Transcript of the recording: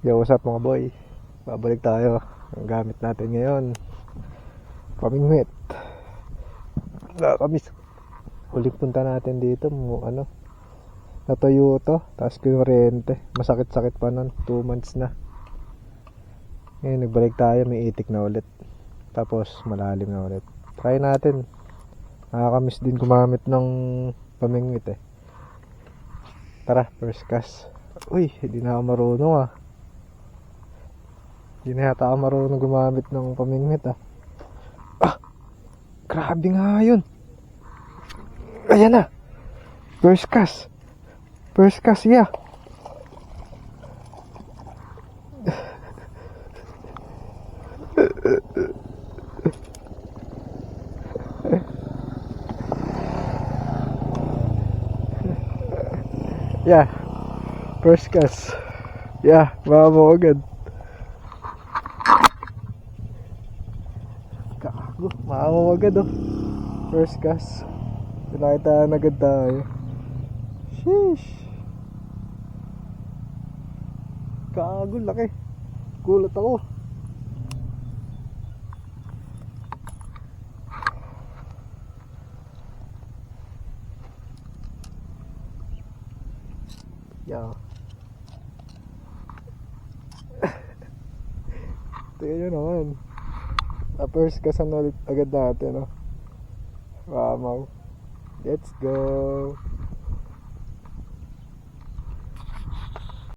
Yo, what's up mga boy? Babalik tayo. Ang gamit natin ngayon, pamingwit. Nakakamiss. Uling punta natin dito, natuyo to, tapos kinuryente. Masakit-sakit pa nun, 2 months na. Ngayon nagbalik tayo, may itik na ulit. Tapos malalim na ulit. Try natin. Nakakamiss din gumamit ng pamingwit eh. Tara, first cast. Uy, hindi na ako marunong ah. Hindi na yata ako marunong gumamit ng pamingwit ah. Grabe nga yun. Ayan na. First cast. First cast, yeah. Yeah. First cast. Yeah, baka mo agad. Gago, maawa agad oh. First cast. Pinakitaan agad tayo. Sheesh. Gago, laki. Gulat ako. Yeah. Tingnan nyo naman. First cast ulit agad natin, no? Wow. Let's go.